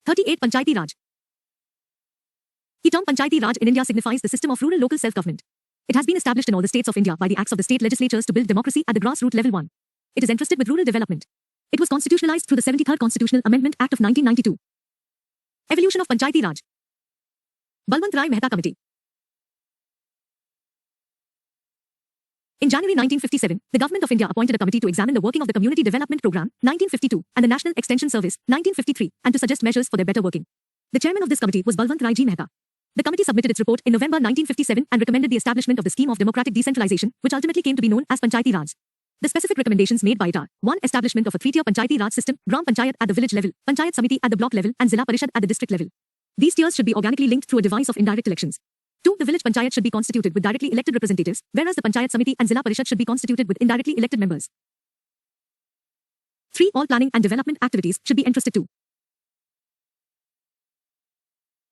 38 Panchayati Raj. The term Panchayati Raj in India signifies the system of rural local self-government. It has been established in all the states of India by the acts of the state legislatures to build democracy at the grassroots level 1. It is entrusted with rural development. It was constitutionalized through the 73rd Constitutional Amendment Act of 1992. Evolution of Panchayati Raj. Balwant Rai Mehta Committee. In January 1957, the Government of India appointed a committee to examine the working of the Community Development Programme, 1952, and the National Extension Service, 1953, and to suggest measures for their better working. The chairman of this committee was Balwant Rai Ji Mehta. The committee submitted its report in November 1957 and recommended the establishment of the scheme of democratic decentralization, which ultimately came to be known as Panchayati Raj. The specific recommendations made by it are: 1. Establishment of a 3-tier Panchayati Raj system, Gram Panchayat at the village level, Panchayat Samiti at the block level, and Zilla Parishad at the district level. These tiers should be organically linked through a device of indirect elections. 2. The village Panchayat should be constituted with directly elected representatives, whereas the Panchayat Samiti and Zilla Parishad should be constituted with indirectly elected members. 3. All planning and development activities should be entrusted to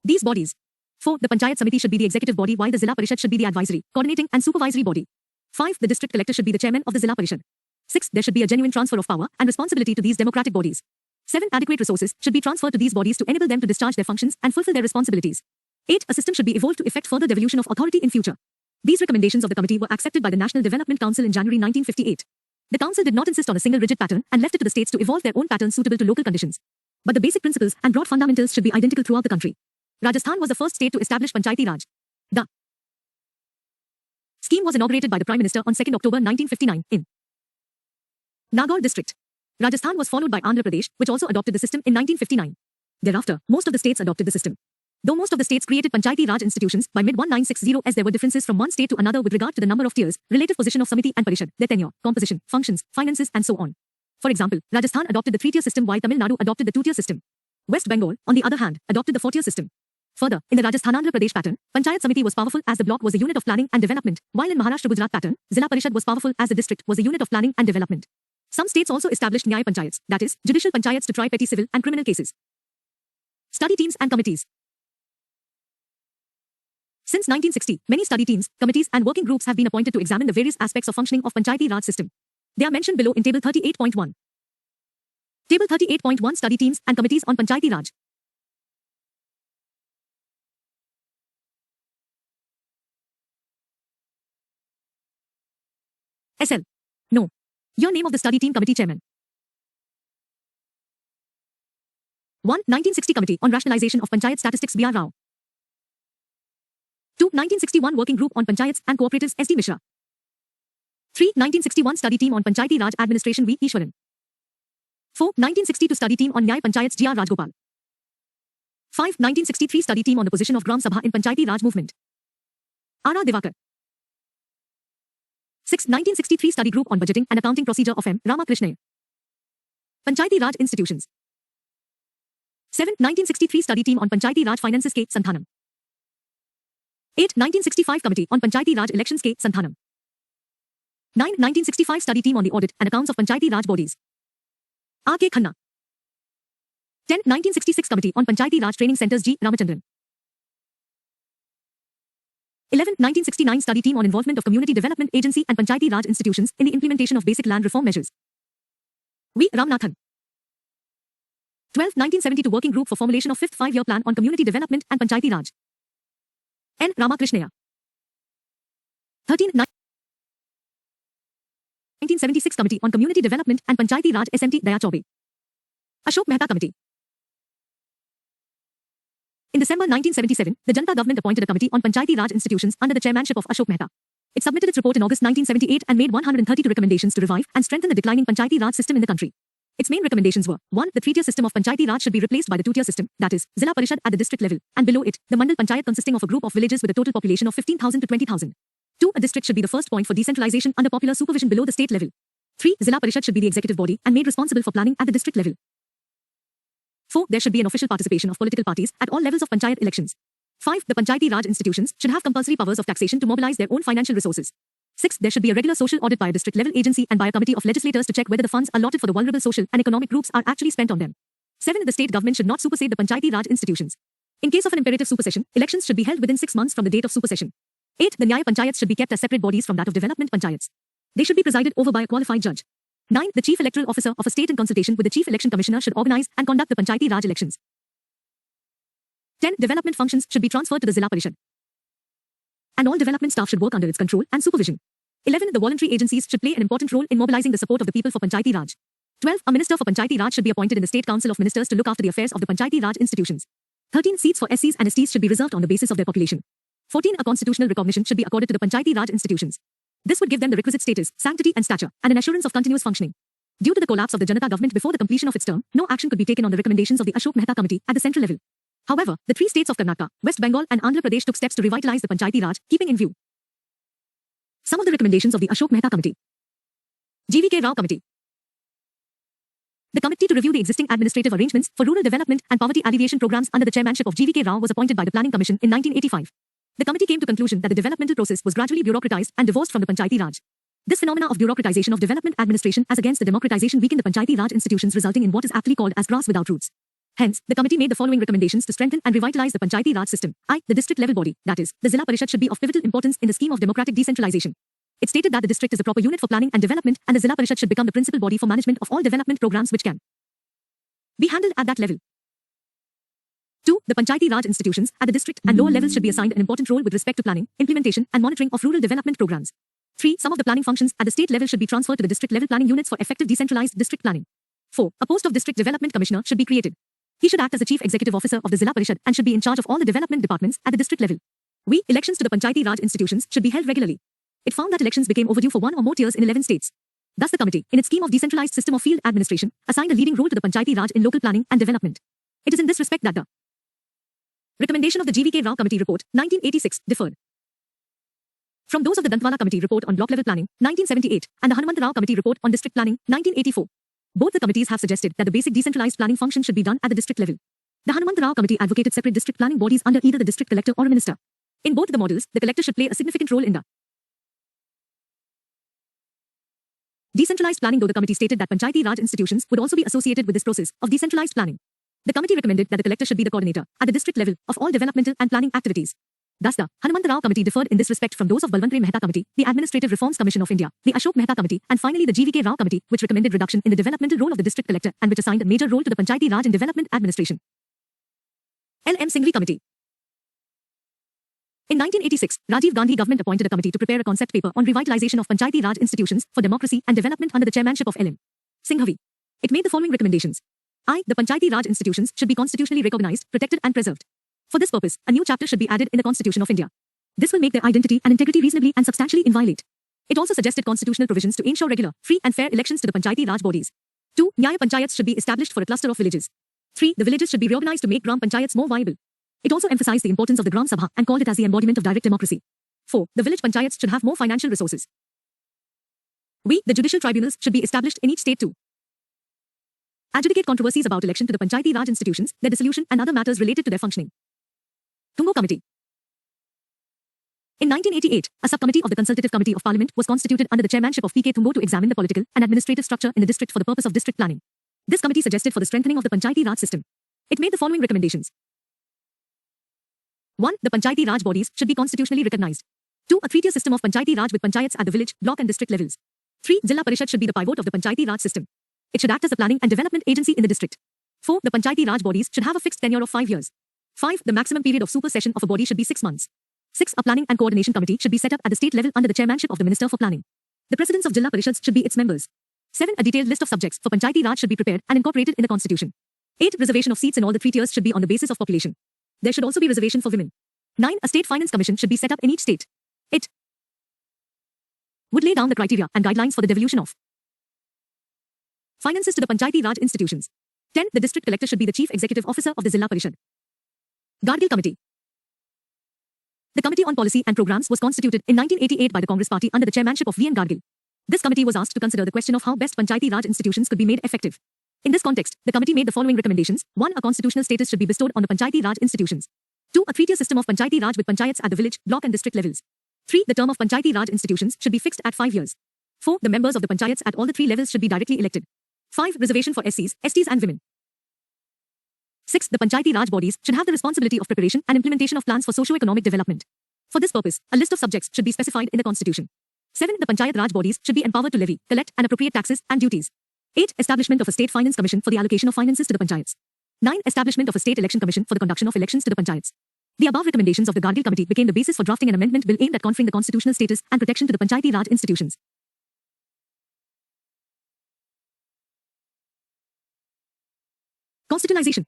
these bodies. 4. The Panchayat Samiti should be the executive body while the Zilla Parishad should be the advisory, coordinating and supervisory body. 5. The district collector should be the chairman of the Zilla Parishad. 6. There should be a genuine transfer of power and responsibility to these democratic bodies. 7. Adequate resources should be transferred to these bodies to enable them to discharge their functions and fulfill their responsibilities. 8. A system should be evolved to effect further devolution of authority in future. These recommendations of the committee were accepted by the National Development Council in January 1958. The council did not insist on a single rigid pattern and left it to the states to evolve their own patterns suitable to local conditions. But the basic principles and broad fundamentals should be identical throughout the country. Rajasthan was the first state to establish Panchayati Raj. The scheme was inaugurated by the Prime Minister on 2 October 1959 in Nagaur district. Rajasthan was followed by Andhra Pradesh, which also adopted the system in 1959. Thereafter, most of the states adopted the system. Though most of the states created Panchayati Raj institutions by mid-1960s, as there were differences from one state to another with regard to the number of tiers, relative position of Samiti and Parishad, their tenure, composition, functions, finances, and so on. For example, Rajasthan adopted the 3-tier system while Tamil Nadu adopted the 2-tier system. West Bengal, on the other hand, adopted the 4-tier system. Further, in the Rajasthan-Andhra Pradesh pattern, Panchayat Samiti was powerful as the block was a unit of planning and development, while in Maharashtra-Gujarat pattern, Zilla Parishad was powerful as the district was a unit of planning and development. Some states also established Nyaya Panchayats, that is, judicial panchayats to try petty civil and criminal cases. Study teams and committees. Since 1960, many study teams, committees and working groups have been appointed to examine the various aspects of functioning of Panchayati Raj system. They are mentioned below in Table 38.1. Table 38.1 Study teams and committees on Panchayati Raj. SL. No. Your name of the study team committee chairman. 1. 1960 Committee on Rationalization of Panchayat Statistics B.R. Rao. 2. 1961 Working Group on Panchayats and Cooperatives S.D. Mishra. 3. 1961 Study Team on Panchayati Raj Administration V. Ishwaran. 4. 1962 Study Team on Nyaya Panchayats G.R. Rajgopal. 5. 1963 Study Team on the position of Gram Sabha in Panchayati Raj movement. R.R. Divakar. 6. 1963 Study Group on Budgeting and Accounting Procedure of M. Ramakrishna. Panchayati Raj Institutions. 7. 1963 Study Team on Panchayati Raj Finances K. Santhanam. 8. 1965 Committee on Panchayati Raj Elections K. Santhanam. 9. 1965 Study Team on the Audit and Accounts of Panchayati Raj Bodies. R. K. Khanna. 10. 1966 Committee on Panchayati Raj Training Centers G. Ramachandran. 11. 1969 Study Team on Involvement of Community Development Agency and Panchayati Raj Institutions in the implementation of basic land reform measures. V. Ramanathan. 12. 1972 Working Group for Formulation of 5th Five-Year Plan on Community Development and Panchayati Raj. N. Ramakrishna. 13. 1976 Committee on Community Development and Panchayati Raj SMT Daya Chaube. Ashok Mehta Committee. In December 1977, the Janata government appointed a committee on Panchayati Raj institutions under the chairmanship of Ashok Mehta. It submitted its report in August 1978 and made 132 recommendations to revive and strengthen the declining Panchayati Raj system in the country. Its main recommendations were: 1. The 3-tier system of Panchayati Raj should be replaced by the 2-tier system, that is, Zilla Parishad at the district level, and below it, the Mandal Panchayat consisting of a group of villages with a total population of 15,000 to 20,000. 2. A district should be the first point for decentralization under popular supervision below the state level. 3. Zilla Parishad should be the executive body and made responsible for planning at the district level. 4. There should be an official participation of political parties at all levels of Panchayat elections. 5. The Panchayati Raj institutions should have compulsory powers of taxation to mobilize their own financial resources. 6. There should be a regular social audit by a district-level agency and by a committee of legislators to check whether the funds allotted for the vulnerable social and economic groups are actually spent on them. 7. The state government should not supersede the Panchayati Raj institutions. In case of an imperative supersession, elections should be held within 6 months from the date of supersession. 8. The Nyaya Panchayats should be kept as separate bodies from that of development panchayats. They should be presided over by a qualified judge. 9. The chief electoral officer of a state in consultation with the chief election commissioner should organize and conduct the Panchayati Raj elections. 10. Development functions should be transferred to the Zilla Parishad, and all development staff should work under its control and supervision. 11. The voluntary agencies should play an important role in mobilizing the support of the people for Panchayati Raj. 12. A minister for Panchayati Raj should be appointed in the State Council of Ministers to look after the affairs of the Panchayati Raj institutions. 13. Seats for SCs and STs should be reserved on the basis of their population. 14. A constitutional recognition should be accorded to the Panchayati Raj institutions. This would give them the requisite status, sanctity and stature, and an assurance of continuous functioning. Due to the collapse of the Janata government before the completion of its term, no action could be taken on the recommendations of the Ashok Mehta Committee at the central level. However, the three states of Karnataka, West Bengal and Andhra Pradesh took steps to revitalize the Panchayati Raj, keeping in view some of the recommendations of the Ashok Mehta Committee. GVK Rao Committee. The committee to review the existing administrative arrangements for rural development and poverty alleviation programs under the chairmanship of GVK Rao was appointed by the Planning Commission in 1985. The committee came to conclusion that the developmental process was gradually bureaucratized and divorced from the Panchayati Raj. This phenomena of bureaucratization of development administration as against the democratization weakened the Panchayati Raj institutions, resulting in what is aptly called as grass without roots. Hence, the committee made the following recommendations to strengthen and revitalize the Panchayati Raj system. The district level body, that is, the Zilla Parishad, should be of pivotal importance in the scheme of democratic decentralization. It stated that the district is the proper unit for planning and development, and the Zilla Parishad should become the principal body for management of all development programs which can be handled at that level. 2. The Panchayati Raj institutions at the district and lower levels should be assigned an important role with respect to planning, implementation and monitoring of rural development programs. 3. Some of the planning functions at the state level should be transferred to the district level planning units for effective decentralized district planning. 4. A post of district development commissioner should be created. He should act as the chief executive officer of the Zilla Parishad and should be in charge of all the development departments at the district level. Elections to the Panchayati Raj institutions should be held regularly. It found that elections became overdue for one or more years in 11 states. Thus the committee, in its scheme of decentralized system of field administration, assigned a leading role to the Panchayati Raj in local planning and development. It is in this respect that the recommendation of the GVK Rao Committee report, 1986, differed from those of the Dantwala Committee report on block level planning, 1978, and the Hanumant Rao Committee report on district planning, 1984. Both the committees have suggested that the basic decentralized planning function should be done at the district level. The Hanumant Rao Committee advocated separate district planning bodies under either the district collector or a minister. In both the models, the collector should play a significant role in the decentralized planning, though the committee stated that Panchayati Raj institutions would also be associated with this process of decentralized planning. The committee recommended that the collector should be the coordinator at the district level of all developmental and planning activities. Thus the Hanumant Rao Committee differed in this respect from those of Balwant Mehta Committee, the Administrative Reforms Commission of India, the Ashok Mehta Committee, and finally the GVK Rao Committee, which recommended reduction in the developmental role of the district collector and which assigned a major role to the Panchayati Raj in development administration. L.M. Singhvi Committee. In 1986, Rajiv Gandhi government appointed a committee to prepare a concept paper on revitalization of Panchayati Raj institutions for democracy and development under the chairmanship of L.M. Singhvi. It made the following recommendations. The Panchayati Raj institutions should be constitutionally recognized, protected and preserved. For this purpose, a new chapter should be added in the Constitution of India. This will make their identity and integrity reasonably and substantially inviolate. It also suggested constitutional provisions to ensure regular, free and fair elections to the Panchayati Raj bodies. 2. Nyaya Panchayats should be established for a cluster of villages. 3. The villages should be reorganized to make Gram Panchayats more viable. It also emphasized the importance of the Gram Sabha and called it as the embodiment of direct democracy. 4. The village panchayats should have more financial resources. The judicial tribunals should be established in each state to adjudicate controversies about election to the Panchayati Raj institutions, their dissolution and other matters related to their functioning. Tungo Committee. In 1988, a subcommittee of the Consultative Committee of Parliament was constituted under the chairmanship of P.K. Tungo to examine the political and administrative structure in the district for the purpose of district planning. This committee suggested for the strengthening of the Panchayati Raj system. It made the following recommendations. 1. The Panchayati Raj bodies should be constitutionally recognized. 2. A three-tier system of Panchayati Raj with panchayats at the village, block and district levels. 3. Zilla Parishad should be the pivot of the Panchayati Raj system. It should act as the planning and development agency in the district. 4. The Panchayati Raj bodies should have a fixed tenure of 5 years. 5. The maximum period of supersession of a body should be 6 months. 6. A planning and coordination committee should be set up at the state level under the chairmanship of the Minister for Planning. The presidents of Zilla Parishads should be its members. 7. A detailed list of subjects for Panchayati Raj should be prepared and incorporated in the constitution. 8. Reservation of seats in all the 3 tiers should be on the basis of population. There should also be reservation for women. 9. A state finance commission should be set up in each state. It would lay down the criteria and guidelines for the devolution of finances to the Panchayati Raj institutions. 10. The district collector should be the chief executive officer of the Zilla Parishad. Gargil Committee. The Committee on Policy and Programs was constituted in 1988 by the Congress Party under the chairmanship of V.N. Gargil. This committee was asked to consider the question of how best Panchayati Raj institutions could be made effective. In this context, the committee made the following recommendations. 1. A constitutional status should be bestowed on the Panchayati Raj institutions. 2. A three-tier system of Panchayati Raj with panchayats at the village, block and district levels. 3. The term of Panchayati Raj institutions should be fixed at 5 years. 4. The members of the panchayats at all the 3 levels should be directly elected. 5. Reservation for SCs, STs and women. 6. The Panchayati Raj bodies should have the responsibility of preparation and implementation of plans for socio-economic development. For this purpose, a list of subjects should be specified in the constitution. 7. The Panchayat Raj bodies should be empowered to levy, collect and appropriate taxes and duties. 8. Establishment of a state finance commission for the allocation of finances to the panchayats. 9. Establishment of a state election commission for the conduction of elections to the panchayats. The above recommendations of the Gargil committee became the basis for drafting an amendment bill aimed at conferring the constitutional status and protection to the Panchayati Raj institutions. Constitutionalization.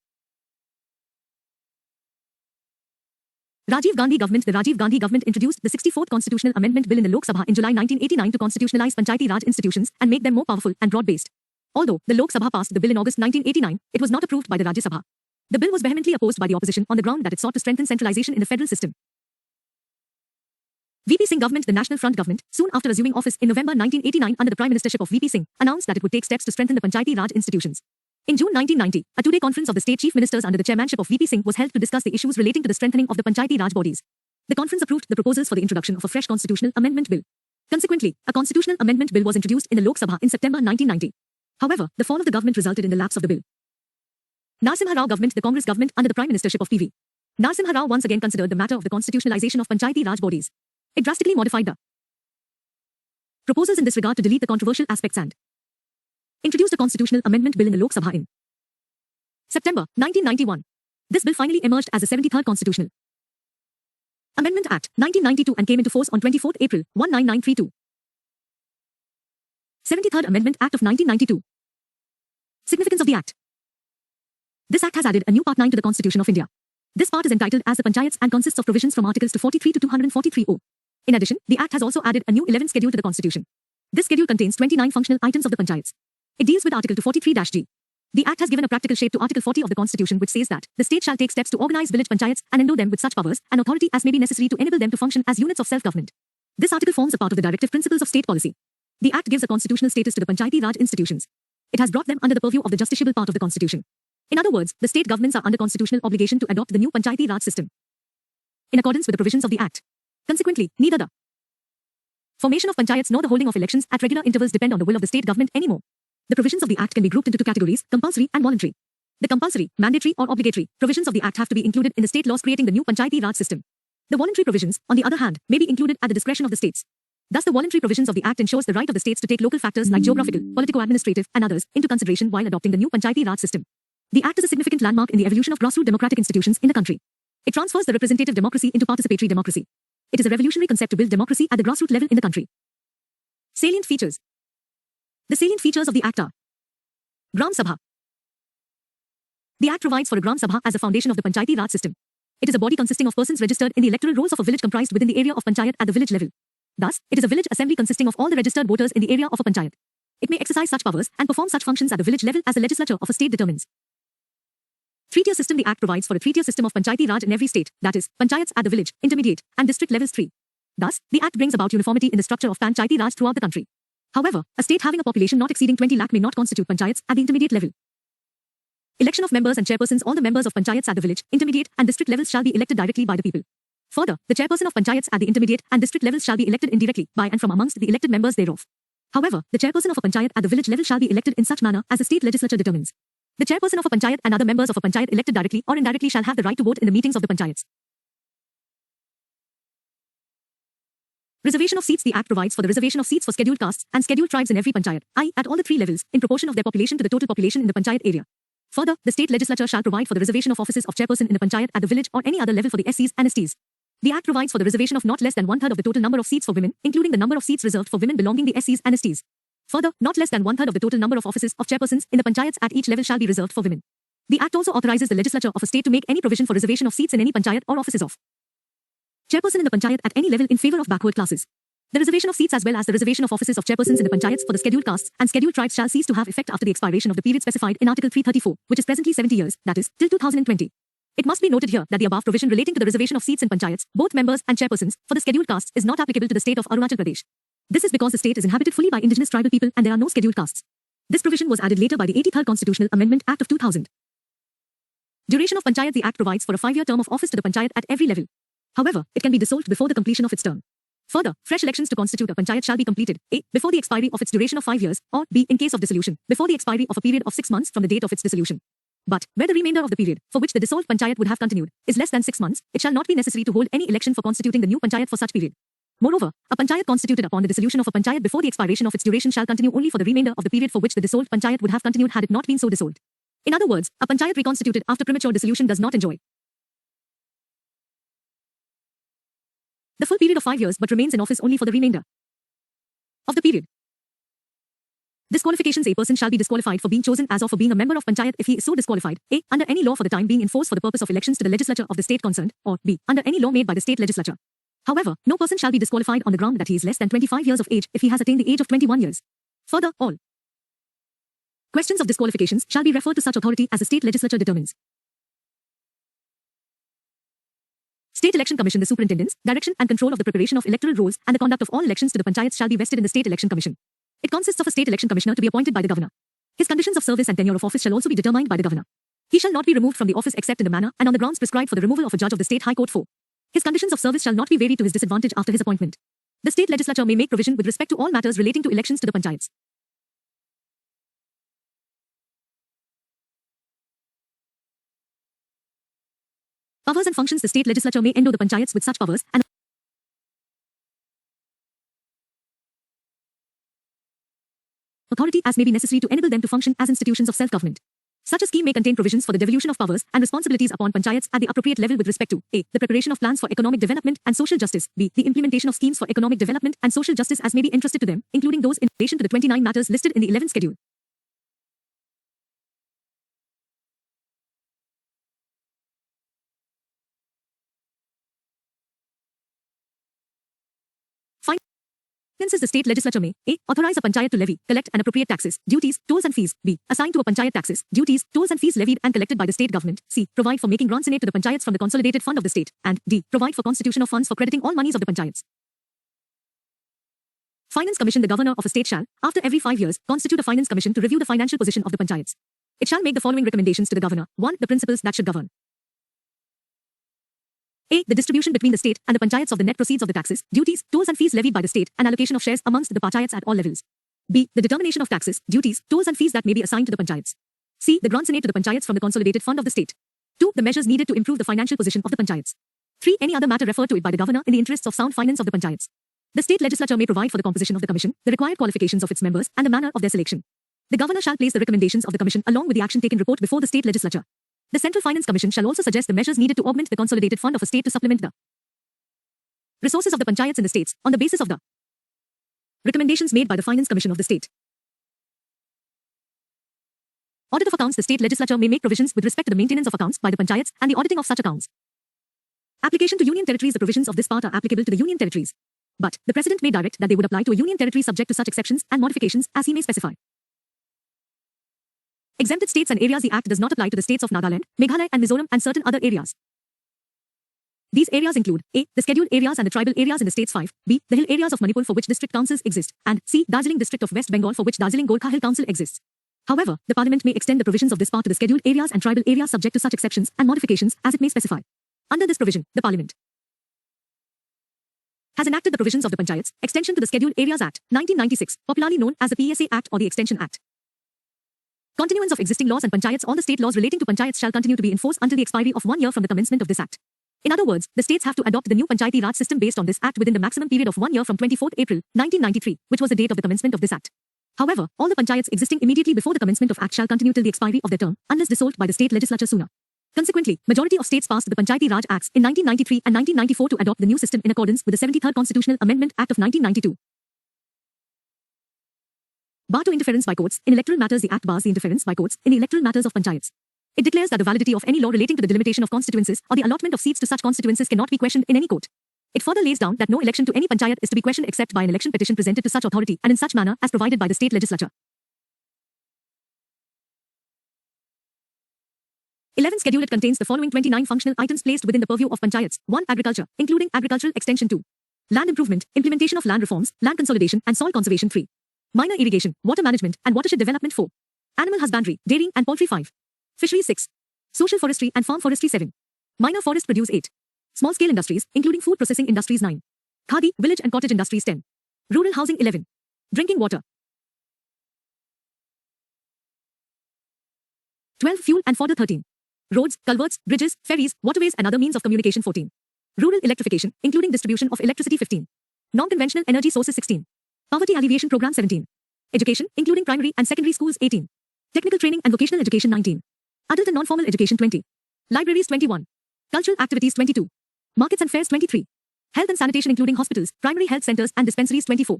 Rajiv Gandhi government. The Rajiv Gandhi government introduced the 64th Constitutional Amendment Bill in the Lok Sabha in July 1989 to constitutionalize Panchayati Raj institutions and make them more powerful and broad-based. Although the Lok Sabha passed the bill in August 1989, it was not approved by the Rajya Sabha. The bill was vehemently opposed by the opposition on the ground that it sought to strengthen centralization in the federal system. VP Singh government. The National Front government, soon after assuming office in November 1989 under the Prime Ministership of VP Singh, announced that it would take steps to strengthen the Panchayati Raj institutions. In June 1990, a two-day conference of the state chief ministers under the chairmanship of VP Singh was held to discuss the issues relating to the strengthening of the Panchayati Raj bodies. The conference approved the proposals for the introduction of a fresh constitutional amendment bill. Consequently, a constitutional amendment bill was introduced in the Lok Sabha in September 1990. However, the fall of the government resulted in the lapse of the bill. Narasimha Rao government. The Congress government under the Prime Ministership of PV Narasimha Rao once again considered the matter of the constitutionalization of Panchayati Raj bodies. It drastically modified the proposals in this regard to delete the controversial aspects and introduced a constitutional amendment bill in the Lok Sabha in September 1991. This bill finally emerged as the 73rd Constitutional Amendment Act 1992 and came into force on 24th April 19932. 73rd Amendment Act of 1992. Significance of the Act. This Act has added a new Part 9 to the Constitution of India. This part is entitled as the Panchayats and consists of provisions from Articles 243 to 243O. In addition, the Act has also added a new 11th schedule to the Constitution. This schedule contains 29 functional items of the Panchayats. It deals with Article 243-G. The Act has given a practical shape to Article 40 of the Constitution, which says that the state shall take steps to organize village panchayats and endow them with such powers and authority as may be necessary to enable them to function as units of self-government. This article forms a part of the directive principles of state policy. The Act gives a constitutional status to the Panchayati Raj institutions. It has brought them under the purview of the justiciable part of the Constitution. In other words, the state governments are under constitutional obligation to adopt the new Panchayati Raj system in accordance with the provisions of the Act. Consequently, neither the formation of panchayats nor the holding of elections at regular intervals depend on the will of the state government anymore. The provisions of the Act can be grouped into two categories, compulsory and voluntary. The compulsory, mandatory or obligatory provisions of the Act have to be included in the state laws creating the new Panchayati Raj system. The voluntary provisions, on the other hand, may be included at the discretion of the states. Thus, the voluntary provisions of the Act ensures the right of the states to take local factors like geographical, politico-administrative, and others into consideration while adopting the new Panchayati Raj system. The Act is a significant landmark in the evolution of grassroots democratic institutions in the country. It transfers the representative democracy into participatory democracy. It is a revolutionary concept to build democracy at the grassroots level in the country. Salient features. The salient features of the Act are: Gram Sabha. The Act provides for a Gram Sabha as the foundation of the Panchayati Raj system. It is a body consisting of persons registered in the electoral rolls of a village comprised within the area of Panchayat at the village level. Thus, it is a village assembly consisting of all the registered voters in the area of a Panchayat. It may exercise such powers and perform such functions at the village level as the legislature of a state determines. Three-tier system. The Act provides for a three-tier system of Panchayati Raj in every state, that is, Panchayats at the village, intermediate, and district levels 3. Thus, the Act brings about uniformity in the structure of Panchayati Raj throughout the country. However, a state having a population not exceeding 20 lakh may not constitute Panchayats at the intermediate level. Election of members and chairpersons. All the members of Panchayats at the village, intermediate, and district levels shall be elected directly by the people. Further, the chairperson of Panchayats at the intermediate and district levels shall be elected indirectly by and from amongst the elected members thereof. However, the chairperson of a Panchayat at the village level shall be elected in such manner as the state legislature determines. The chairperson of a Panchayat and other members of a Panchayat elected directly or indirectly shall have the right to vote in the meetings of the Panchayats. Reservation of seats. The Act provides for the reservation of seats for scheduled castes and scheduled tribes in every Panchayat, i.e. at all the three levels, in proportion of their population to the total population in the Panchayat area. Further, the state legislature shall provide for the reservation of offices of chairperson in the Panchayat at the village or any other level for the SCs and STs. The Act provides for the reservation of not less than one-third of the total number of seats for women, including the number of seats reserved for women belonging to the SCs and STs. Further, not less than one-third of the total number of offices of chairpersons in the Panchayats at each level shall be reserved for women. The Act also authorizes the legislature of a state to make any provision for reservation of seats in any Panchayat or offices of chairperson in the Panchayat at any level in favor of backward classes. The reservation of seats as well as the reservation of offices of chairpersons in the Panchayats for the scheduled castes and scheduled tribes shall cease to have effect after the expiration of the period specified in Article 334, which is presently 70 years, that is, till 2020. It must be noted here that the above provision relating to the reservation of seats in Panchayats, both members and chairpersons, for the scheduled castes is not applicable to the state of Arunachal Pradesh. This is because the state is inhabited fully by indigenous tribal people and there are no scheduled castes. This provision was added later by the 83rd Constitutional Amendment Act of 2000. Duration of Panchayat. The Act provides for a 5-year term of office to the Panchayat at every level. However, it can be dissolved before the completion of its term. Further, fresh elections to constitute a Panchayat shall be completed, a. before the expiry of its duration of 5 years, or b. in case of dissolution, before the expiry of a period of 6 months from the date of its dissolution. But, where the remainder of the period, for which the dissolved Panchayat would have continued, is less than 6 months, it shall not be necessary to hold any election for constituting the new Panchayat for such period. Moreover, a Panchayat constituted upon the dissolution of a Panchayat before the expiration of its duration shall continue only for the remainder of the period for which the dissolved Panchayat would have continued had it not been so dissolved. In other words, a panchayat reconstituted after premature dissolution does not enjoy the full period of 5 years but remains in office only for the remainder of the period. Disqualifications: a person shall be disqualified for being chosen as or for being a member of panchayat if he is so disqualified, a. under any law for the time being in force for the purpose of elections to the legislature of the state concerned, or b. under any law made by the state legislature. However, no person shall be disqualified on the ground that he is less than 25 years of age if he has attained the age of 21 years. Further, all questions of disqualifications shall be referred to such authority as the state legislature determines. State Election Commission: the superintendence, direction and control of the preparation of electoral rolls and the conduct of all elections to the panchayats shall be vested in the State Election Commission. It consists of a state election commissioner to be appointed by the governor. His conditions of service and tenure of office shall also be determined by the governor. He shall not be removed from the office except in the manner and on the grounds prescribed for the removal of a judge of the State High Court 4. His conditions of service shall not be varied to his disadvantage after his appointment. The state legislature may make provision with respect to all matters relating to elections to the panchayats. Powers and functions: the state legislature may endow the panchayats with such powers and authority as may be necessary to enable them to function as institutions of self-government. Such a scheme may contain provisions for the devolution of powers and responsibilities upon panchayats at the appropriate level with respect to a. the preparation of plans for economic development and social justice, b. the implementation of schemes for economic development and social justice as may be entrusted to them, including those in relation to the 29 matters listed in the 11th schedule. Finances: the state legislature may a. authorize a panchayat to levy, collect and appropriate taxes, duties, tolls and fees, b. assign to a panchayat taxes, duties, tolls and fees levied and collected by the state government, c. provide for making grants in aid to the panchayats from the consolidated fund of the state, and d. provide for constitution of funds for crediting all monies of the panchayats. Finance Commission: the governor of a state shall, after every 5 years, constitute a finance commission to review the financial position of the panchayats. It shall make the following recommendations to the governor. 1. The principles that should govern a. the distribution between the state and the panchayats of the net proceeds of the taxes, duties, tolls and fees levied by the state and allocation of shares amongst the panchayats at all levels. b. the determination of taxes, duties, tolls and fees that may be assigned to the panchayats. c. the grants in aid to the panchayats from the consolidated fund of the state. 2. the measures needed to improve the financial position of the panchayats. 3. any other matter referred to it by the governor in the interests of sound finance of the panchayats. The state legislature may provide for the composition of the commission, the required qualifications of its members and the manner of their selection. The governor shall place the recommendations of the commission along with the action taken report before the state legislature. The Central Finance Commission shall also suggest the measures needed to augment the consolidated fund of a state to supplement the resources of the panchayats in the states, on the basis of the recommendations made by the Finance Commission of the state. Audit of accounts: the state legislature may make provisions with respect to the maintenance of accounts by the panchayats and the auditing of such accounts. Application to union territories: the provisions of this part are applicable to the union territories. But the President may direct that they would apply to a union territory subject to such exceptions and modifications as he may specify. Exempted states and areas: the Act does not apply to the states of Nagaland, Meghalaya and Mizoram and certain other areas. These areas include a. the scheduled areas and the tribal areas in the states 5, b. the hill areas of Manipur for which district councils exist, and c. Darjeeling district of West Bengal for which Darjeeling Gorkha Hill Council exists. However, the Parliament may extend the provisions of this part to the scheduled areas and tribal areas subject to such exceptions and modifications as it may specify. Under this provision, the Parliament has enacted the provisions of the Panchayats Extension to the Scheduled Areas Act, 1996, popularly known as the PSA Act or the Extension Act. Continuance of existing laws and panchayats: all the state laws relating to panchayats shall continue to be in force until the expiry of 1 year from the commencement of this act. In other words, the states have to adopt the new Panchayati Raj system based on this act within the maximum period of 1 year from 24th April, 1993, which was the date of the commencement of this act. However, all the panchayats existing immediately before the commencement of act shall continue till the expiry of their term, unless dissolved by the state legislature sooner. Consequently, majority of states passed the Panchayati Raj Acts in 1993 and 1994 to adopt the new system in accordance with the 73rd Constitutional Amendment Act of 1992. Bar to interference by courts. In electoral matters, the Act bars the interference by courts in the electoral matters of panchayats. It declares that the validity of any law relating to the delimitation of constituencies or the allotment of seats to such constituencies cannot be questioned in any court. It further lays down that no election to any panchayat is to be questioned except by an election petition presented to such authority and in such manner as provided by the state legislature. 11th schedule. It contains the following 29 functional items placed within the purview of panchayats. 1. Agriculture, including agricultural extension. 2. Land improvement, implementation of land reforms, land consolidation and soil conservation. 3. Minor irrigation, water management and watershed development. 4. Animal husbandry, dairying and poultry. 5. Fisheries. 6. Social forestry and farm forestry. 7. Minor forest produce. 8. Small-scale industries, including food processing industries. 9. Khadi, village and cottage industries. 10. Rural housing. 11. Drinking water. 12. Fuel and fodder. 13. Roads, culverts, bridges, ferries, waterways and other means of communication. 14. Rural electrification, including distribution of electricity. 15. Non-conventional energy sources. 16. Poverty alleviation program. 17. Education, including primary and secondary schools. 18. Technical training and vocational education. 19. Adult and non-formal education 20. Libraries 21. Cultural activities 22. Markets and fairs 23. Health and sanitation including hospitals, primary health centers and dispensaries 24.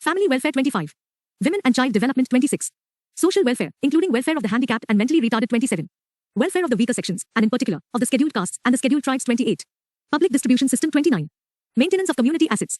Family welfare 25. Women and child development 26. Social welfare, including welfare of the handicapped and mentally retarded 27. Welfare of the weaker sections, and in particular, of the scheduled castes and the scheduled tribes 28. Public distribution system 29. Maintenance of community assets,